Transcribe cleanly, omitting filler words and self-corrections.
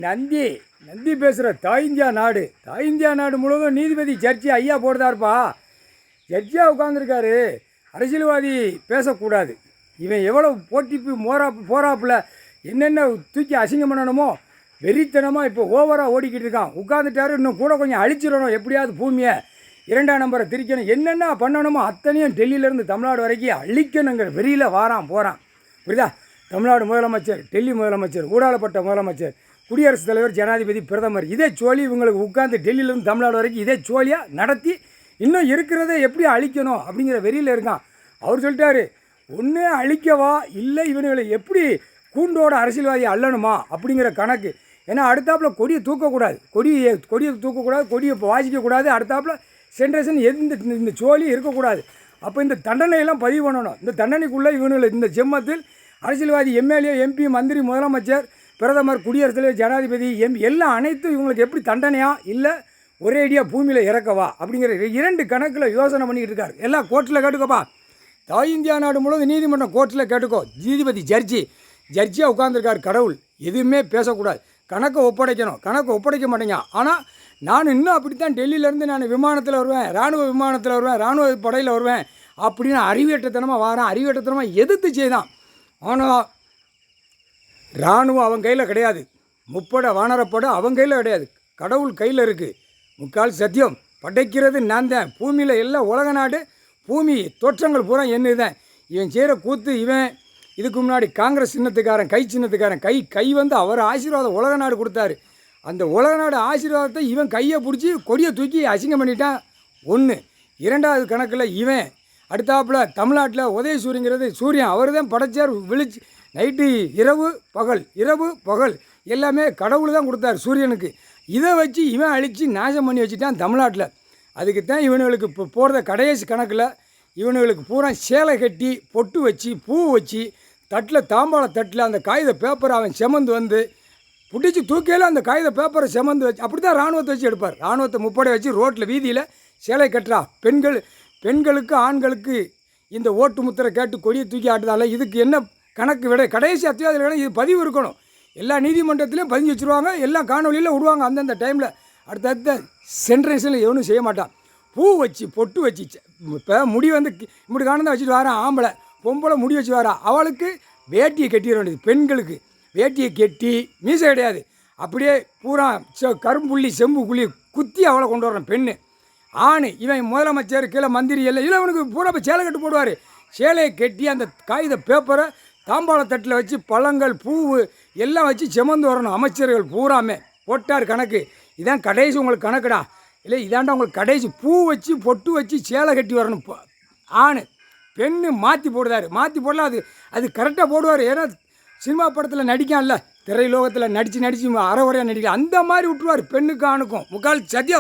நந்தி நந்தி பேசுகிற தாய் இந்தியா நாடு. தாய் இந்தியா நாடு முழுவதும் நீதிபதி ஜட்ஜி ஐயா போடுதாருப்பா. ஜட்ஜியாக உட்காந்துருக்காரு. அரசியல்வாதி பேசக்கூடாது. இவன் எவ்வளோ போராப்பில் என்னென்ன தூக்கி அசிங்கம் பண்ணணுமோ வெறித்தனமாக இப்போ ஓவராக ஓடிக்கிட்டு இருக்கான். உட்காந்துட்டாரு. இன்னும் கூட கொஞ்சம் அழிச்சிடணும், எப்படியாவது பூமியை 2ஆம் நம்பரை திரிக்கணும், என்னென்ன பண்ணணுமோ அத்தனையும் டெல்லியிலேருந்து தமிழ்நாடு வரைக்கும் அழிக்கணுங்கிற வெறியில் வாரான் போகிறான். புரியுதா? தமிழ்நாடு முதலமைச்சர், டெல்லி முதலமைச்சர், ஊடாளப்பட்ட முதலமைச்சர், குடியரசுத் தலைவர், ஜனாதிபதி, பிரதமர், இதே சோழி இவங்களுக்கு உட்காந்து டெல்லியிலேருந்து தமிழ்நாடு வரைக்கும் இதே சோழியாக நடத்தி இன்னும் இருக்கிறத எப்படி அழிக்கணும் அப்படிங்கிற வெறியில் இருக்கான். அவர் சொல்லிட்டாரு, ஒன்று அழிக்கவா இல்லை இவனுங்களை எப்படி கூண்டோட அரசியல்வாதியை அள்ளணுமா அப்படிங்கிற கணக்கு. ஏன்னா அடுத்தாப்பில் கொடியை தூக்கக்கூடாது, கொடியை தூக்கக்கூடாது, கொடியை வாசிக்கக்கூடாது, அடுத்தாப்பில் சென்ட்ரேஷன் இந்த சோழி இருக்கக்கூடாது. அப்போ இந்த தண்டனையெல்லாம் பதிவு பண்ணணும். இந்த தண்டனைக்குள்ளே இவனுங்களை இந்த ஜெம்மத்தில் அரசியல்வாதி, எம்எல்ஏ, எம்பி, மந்திரி, முதலமைச்சர், பிரதமர், குடியரசுத் தலைவர், ஜனாதிபதி, எல்லாம் அனைத்தும் இவங்களுக்கு எப்படி தண்டனையா இல்லை ஒரேடியாக பூமியில் இறக்கவா அப்படிங்கிற 2 கணக்கில் யோசனை பண்ணிக்கிட்டு இருக்காரு. எல்லாம் கோர்ட்டில் கேட்டுக்கோப்பா. தாய் இந்தியா நாடு முழுவதும் நீதிமன்றம் கோர்ட்டில் கேட்டுக்கோ. நீதிபதி ஜட்ஜியாக உட்காந்துருக்காரு. கடவுள் எதுவுமே பேசக்கூடாது, கணக்கை ஒப்படைக்கணும். கணக்கை ஒப்படைக்க மாட்டேங்க. ஆனால் நான் இன்னும் அப்படித்தான் டெல்லியிலேருந்து நான் விமானத்தில் வருவேன், இராணுவ விமானத்தில் வருவேன், இராணுவ படையில் வருவேன் அப்படின்னு அறிவேற்றத்தனமாக வாரான். அறிவேற்றத்தனமாக எதிர்த்து செய்தான். ஆனால் இராணுவம் அவன் கையில் கிடையாது, முப்படை வானரப்படை அவன் கையில் கிடையாது, கடவுள் கையில் இருக்குது. முக்கால் சத்தியம், படைக்கிறது நான் தான். பூமியில் எல்லாம் உலக நாடு, பூமி தோற்றங்கள் பூரா என்ன தான். இவன் செய்கிற கூத்து. இவன் இதுக்கு முன்னாடி காங்கிரஸ் சின்னத்துக்காரன், கை சின்னத்துக்காரன், கை வந்து அவர் ஆசீர்வாதம் உலக நாடு கொடுத்தாரு. அந்த உலக நாடு ஆசீர்வாதத்தை இவன் கையை பிடிச்சி கொடியை தூக்கி அசிங்கம் பண்ணிட்டான். 1. 2வது கணக்கில் இவன் அடுத்தாப்பில் தமிழ்நாட்டில் உதயசூரியங்கிறது சூரியன் அவர் தான் படைச்சார். விழிச்சு நைட்டு இரவு பகல் எல்லாமே கடவுள் தான் கொடுத்தார் சூரியனுக்கு. இதை வச்சு இவன் அழித்து நாசம் பண்ணி வச்சுட்டான் தமிழ்நாட்டில். அதுக்கு தான் இவனுங்களுக்கு இப்போ போகிறத கடைசி கணக்கில் இவனுங்களுக்கு பூரா சேலை கட்டி பொட்டு வச்சு பூ வச்சு தட்டில் தாம்பாள தட்டில் அந்த காகித பேப்பரை அவன் செமந்து வந்து பிடிச்சி தூக்கையில் அந்த காகித பேப்பரை செமந்து வச்சு அப்படி தான் இராணுவத்தை வச்சு எடுப்பார். இராணுவத்தை முப்படை வச்சு ரோட்டில் வீதியில் சேலை கட்டுறா. பெண்களுக்கு ஆண்களுக்கு இந்த ஓட்டு முத்திரை கேட்டு கொடியை தூக்கி ஆட்டுதால இதுக்கு என்ன கணக்கு விட கடைசி அத்தியாவதில் விட இது பதிவு இருக்கணும். எல்லா நீதிமன்றத்திலையும் பதிஞ்சு வச்சுருவாங்க, எல்லாம் காணொலியில் விடுவாங்க அந்தந்த டைமில். அடுத்த சென்ட்ரேஷனில் எவனும் செய்ய மாட்டான். பூ வச்சு பொட்டு வச்சு இப்போ முடி வந்து இப்படி காணந்தான் வச்சுட்டு வரான். ஆம்பளை பொம்பளை முடி வச்சு வரா. அவளுக்கு வேட்டியை கட்டிட வேண்டியது. பெண்களுக்கு வேட்டியை கட்டி மீசை கிடையாது, அப்படியே பூரா கரும்புள்ளி செம்பு குள்ளி குத்தி அவளை கொண்டு வரணும் பெண்ணு. ஆண் இவன் முதலமைச்சர், கீழே மந்திரி எல்லாம் இல்லை இவனுக்கு பூரா இப்போ சேலை கட்டு போடுவார். சேலையை கட்டி அந்த காகித பேப்பரை தாம்பாளத்தட்டில் வச்சு பழங்கள் பூவு எல்லாம் வச்சு செமந்து வரணும். அமைச்சர்கள் பூராமே போட்டார் கணக்கு. இதான் கடைசி உங்களுக்கு கணக்குடா. இல்லை இதாண்டா உங்களுக்கு கடைசி. பூ வச்சு பொட்டு வச்சு சேலை கட்டி வரணும். ஆண் பெண்ணு மாற்றி போடுதார். மாற்றி போடலாம். அது கரெக்டாக போடுவார். ஏன்னா சினிமா படத்தில் நடிக்கான்ல, திரையுலோகத்தில் நடித்து அறகுறையாக நடிக்க அந்த மாதிரி விட்டுருவார். பெண்ணுக்கு ஆணுக்கும் முக்கால் சத்தியம்.